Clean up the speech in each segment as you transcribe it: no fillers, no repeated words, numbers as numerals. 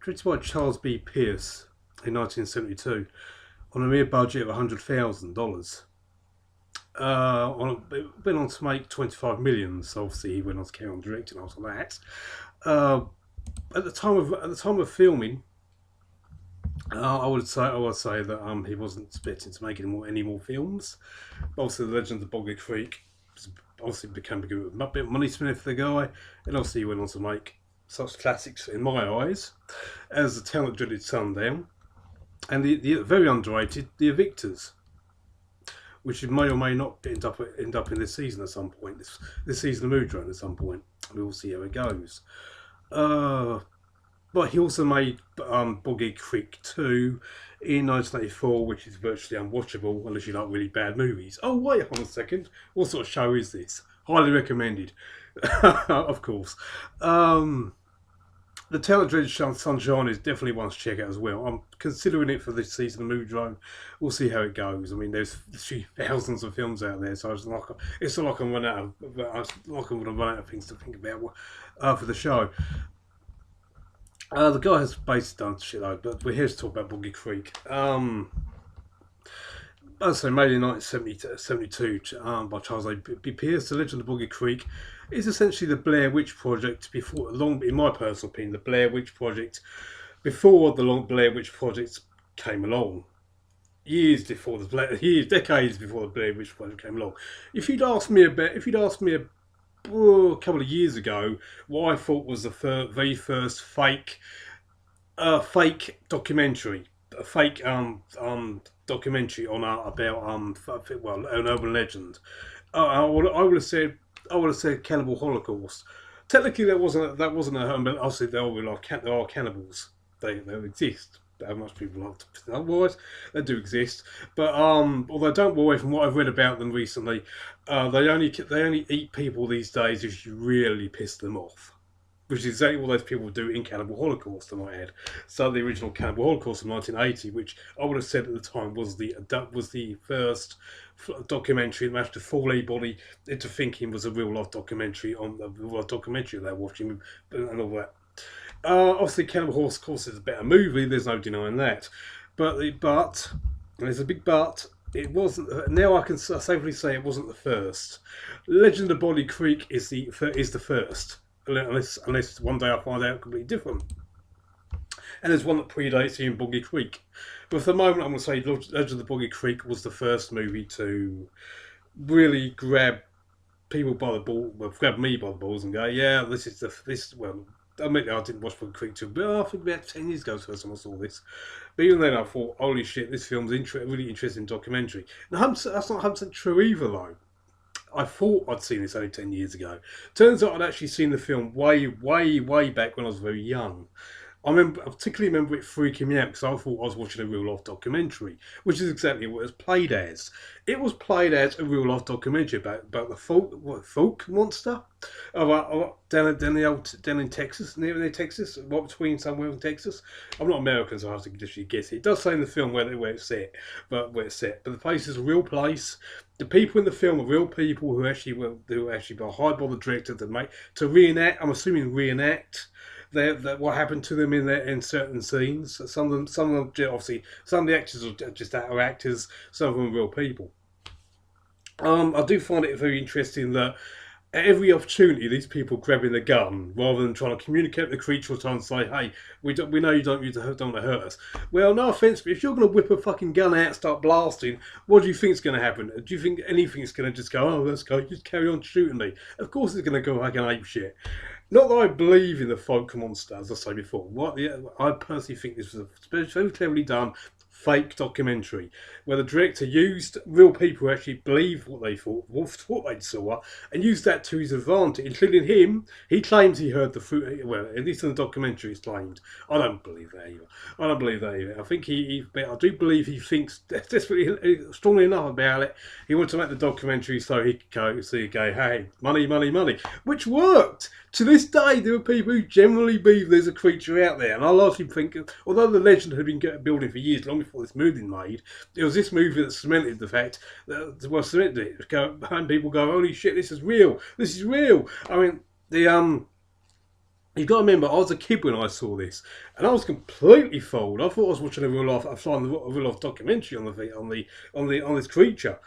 directed by Charles B. Pierce in 1972 on a mere budget of $100,000. It went on to make 25 million, so obviously he went on to carry on directing after that. Uh, at the time of filming, I would say that he wasn't expecting to make any more films. Obviously, the Legend of the Boggy Creek obviously became a bit of money spinning for the guy, and obviously he went on to make such classics in my eyes as The Town That Dreaded Sundown and the very underrated The Evictors, which may or may not end up in this season at some point. This season of Moviedrone at some point. We'll see how it goes. But he also made Boggy Creek 2 in 1984, which is virtually unwatchable unless you like really bad movies. Oh, wait on a second. What sort of show is this? Highly recommended. Of course. The Town That Dreaded Sunshine is definitely one to check out as well. I'm considering it for this season of Moviedrone. We'll see how it goes. I mean, there's thousands of films out there, so it's not like I'm going to run out of things to think about for the show. The guy has basically done shit though, but we're here to talk about Boggy Creek. As I say, made in 1972 by Charles A. B. Pierce, The Legend of Boggy Creek is essentially the Blair Witch Project in my personal opinion, the Blair Witch Project before the Blair Witch Project came along. Decades before the Blair Witch Project came along. If you'd asked me a couple of years ago what I thought was the very first fake documentary, documentary on an urban legend, I would have said Cannibal Holocaust. Technically, that wasn't but obviously there are cannibals. They exist. How much people like to say otherwise, they do exist. But although don't worry, from what I've read about them recently, they only eat people these days if you really piss them off. Which is exactly what those people do in Cannibal Holocaust, I might add. So the original Cannibal Holocaust in 1980, which I would have said at the time was the first documentary that managed to fool anybody into thinking was a real life documentary they're watching and all that. Obviously, Cannibal Holocaust is a better movie. There's no denying that. But there's a big but. It wasn't. Now I can safely say it wasn't the first. Legend of Boggy Creek is the first. Unless one day I find out completely different. And there's one that predates even Boggy Creek. But for the moment, I'm going to say Legend of the Boggy Creek was the first movie to really grab people by the ball, grab me by the balls and go, yeah, admittedly, I didn't watch Boggy Creek 2, but I think about 10 years ago, the first time I saw this. But even then, I thought, holy shit, this film's really interesting documentary. Now, that's not 100% true either, though. I thought I'd seen this only 10 years ago. Turns out I'd actually seen the film way, way, way back when I was very young. I particularly remember it freaking me out because I thought I was watching a real life documentary, which is exactly what it was played as. It was played as a real life documentary about the folk monster down in Texas, near Texas, between somewhere in Texas. I'm not American, so I have to literally guess it. It does say in the film where it's set, but the place is a real place. The people in the film are real people who actually were hired by the director to reenact. I'm assuming reenact what happened to them in certain scenes. Some of them obviously, some of the actors are just actors. Some of them are real people. I do find it very interesting that at every opportunity, these people grabbing the gun rather than trying to communicate with the creature or trying to say, "Hey, we know you don't want to hurt us." Well, no offense, but if you're going to whip a fucking gun out and start blasting, what do you think is going to happen? Do you think anything's going to just go, "Oh, let's go, just carry on shooting me"? Of course, it's going to go like an ape shit. Not that I believe in the folk monster, as I say before. I personally think this was a very cleverly done fake documentary where the director used real people who actually believed what they thought they saw, and used that to his advantage, including him. He claims he heard the fruit. Well, at least in the documentary, it's claimed. I don't believe that either. I think I do believe he thinks desperately, strongly enough about it. He wanted to make the documentary so he could go, hey, money, money, money, which worked. To this day, there are people who generally believe there's a creature out there, and I largely think, although the legend had been building for years, long before this movie was made, it was this movie that cemented the fact cemented it. And people go, holy shit, this is real. I mean, You've got to remember, I was a kid when I saw this, and I was completely fooled. I thought I was watching a real life, documentary on on this creature.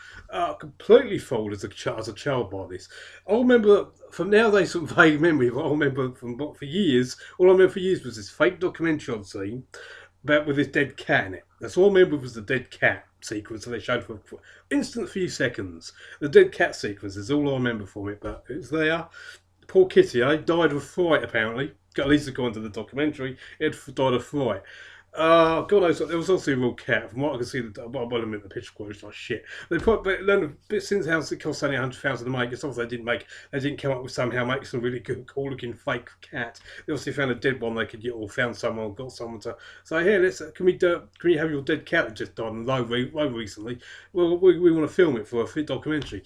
Completely fooled as a child by this. I remember from now they sort of vague memory. But I remember from for years. All I remember for years was this fake documentary I'd seen about with this dead cat in it. That's all I remember was the dead cat sequence that they showed for instant few seconds. The dead cat sequence is all I remember from it, but it was there. Poor kitty, died of fright apparently. At least according to the documentary, it died of fright. God knows, there was also a real cat. From what I can see, the picture quality is like shit. They put, but then since the house it cost only 100,000 to make, it's obviously they didn't come up with somehow make some really good, cool looking fake cat. They obviously found a dead one they could get, or found someone, got someone to say, here, can we have your dead cat that just died on the road recently? Well, we want to film it for a fit documentary.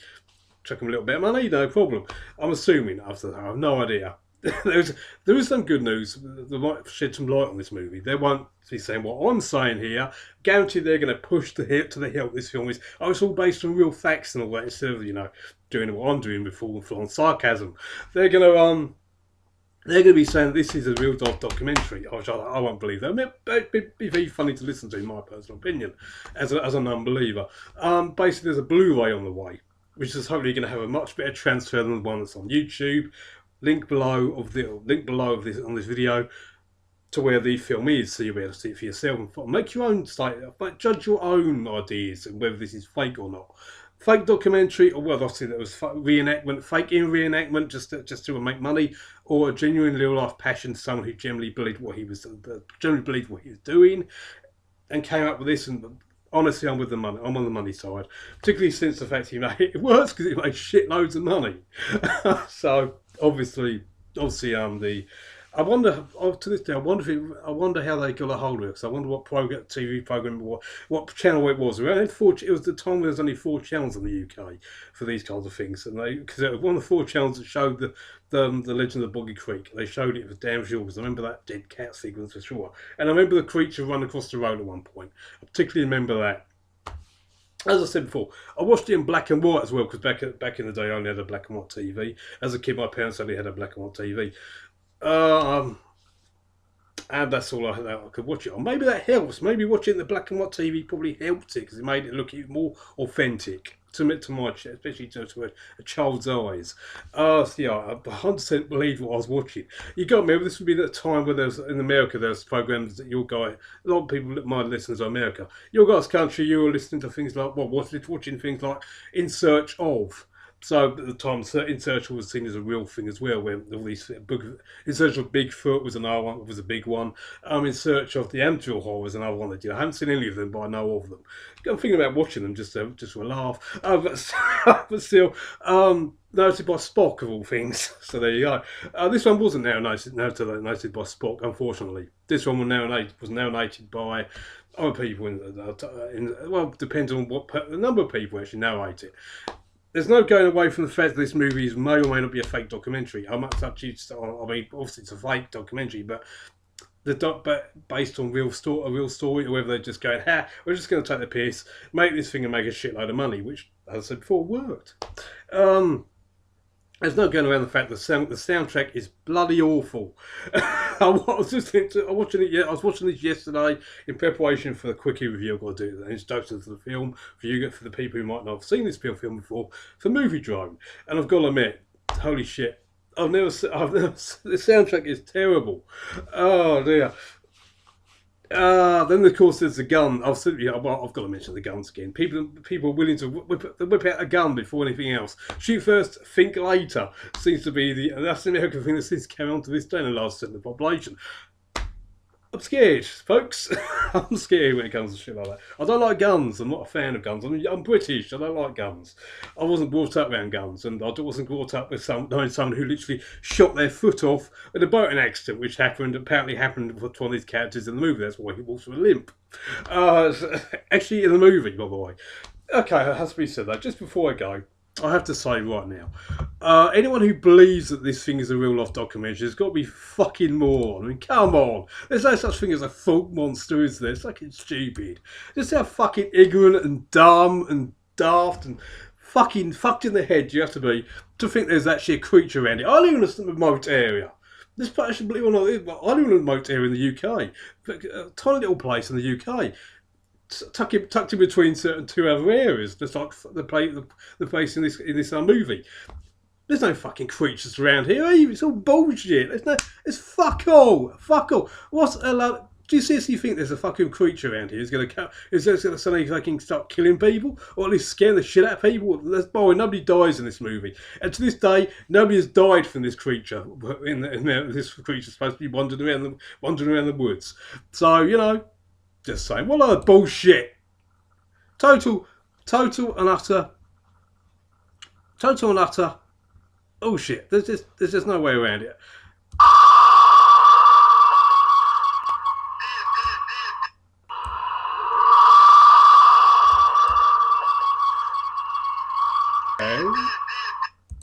Chuck them a little bit of money, no problem. I'm assuming after that, I have no idea. there is some good news. They might shed some light on this movie. They won't be saying what I'm saying here. Guaranteed they're going to push to the hilt. This film is. Oh, it's all based on real facts and all that instead of doing what I'm doing before full on sarcasm. They're going to be saying this is a real documentary, which I won't believe that. It'd be very funny to listen to, in my personal opinion, as an unbeliever. Basically, there's a Blu-ray on the way, which is hopefully going to have a much better transfer than the one that's on YouTube. Link below of this on this video to where the film is, so you'll be able to see it for yourself and make your own judge your own ideas and whether this is fake or not. Fake documentary, or well, obviously that was reenactment, fake in reenactment, just to make money, or a genuine real life passion to someone who generally believed what he was doing, and came up with this. And honestly, I'm with the money. I'm on the money side, particularly since the fact it works because it makes shitloads of money. So obviously, I wonder to this day. I wonder how they got a hold of it. So I wonder what TV program, what channel it was. It was the time there was only 4 channels in the UK for these kinds of things, and because it was one of the 4 channels that showed the legend of Boggy Creek. They showed it for damn sure because I remember that dead cat sequence for sure, and I remember the creature run across the road at one point. I particularly remember that. As I said before, I watched it in black and white as well because back in the day I only had a black and white TV. As a kid, my parents only had a black and white TV. And that's all I could watch it on. Maybe that helps. Maybe watching the black and white TV probably helped it because it made it look even more authentic to my, especially to a child's eyes. So yeah, I 100% believe what I was watching. You got to remember, this would be the time where there's in America there's programs that your guy, a lot of people, my listeners are America. Your guys' country, you were listening to things like watching things like In Search Of. So at the time, In Search was seen as a real thing as well. Where all these In Search of Bigfoot was another one, was a big one. In Search of the Amityville Horror was another one that I haven't seen any of them, but I know of them. I'm thinking about watching them just for a laugh. But still, noted by Spock of all things. So there you go. This one wasn't noted by Spock, unfortunately. This one was narrated by other people. Well, depends on the number of people actually narrate it. There's no going away from the fact that this movie may or may not be a fake documentary. I mean, obviously it's a fake documentary, but based on a real story, or whether they're just going, we're just going to take the piss, make this thing and make a shitload of money, which, as I said before, worked. There's no going around the fact that the soundtrack is bloody awful. I was watching this yesterday in preparation for the quickie review I've got to do, the introduction to the film for the people who might not have seen this film before, for Moviedrone. And I've got to admit, holy shit, the soundtrack is terrible. Oh dear. Then of course there's the gun. I've got to mention the guns again. People are willing to whip out a gun before anything else. Shoot first, think later. Seems to be that's the American thing that seems to carry on to this day in the last percent of the population. I'm scared, folks. I'm scared when it comes to shit like that. I don't like guns. I'm not a fan of guns. I'm British. I don't like guns. I wasn't brought up around guns, and I wasn't brought up with someone who literally shot their foot off in a boating accident, which apparently happened with one of these characters in the movie. That's why he walks with a limp. Actually, in the movie, by the way. Okay, it has to be said that. Just before I go, I have to say right now, anyone who believes that this thing is a real life documentary has got to be fucking moron. I mean, come on. There's no such thing as a folk monster, is there? It's fucking stupid. Just how fucking ignorant and dumb and daft and fucking fucked in the head you have to be to think there's actually a creature around it. I live in a remote area. This place, believe it or not, I live in a remote area in the UK, a tiny little place in the UK, tucked in between certain two other areas, just like the place in this movie. There's no fucking creatures around here. It's all bullshit. It's fuck all. Fuck all. What's do you seriously think there's a fucking creature around here who's going to suddenly fucking start killing people, or at least scaring the shit out of people? Boy, nobody dies in this movie, and to this day, nobody has died from this creature. This creature's supposed to be wandering around the woods. So just saying, what a lot of bullshit. Total and utter bullshit. There's just no way around it.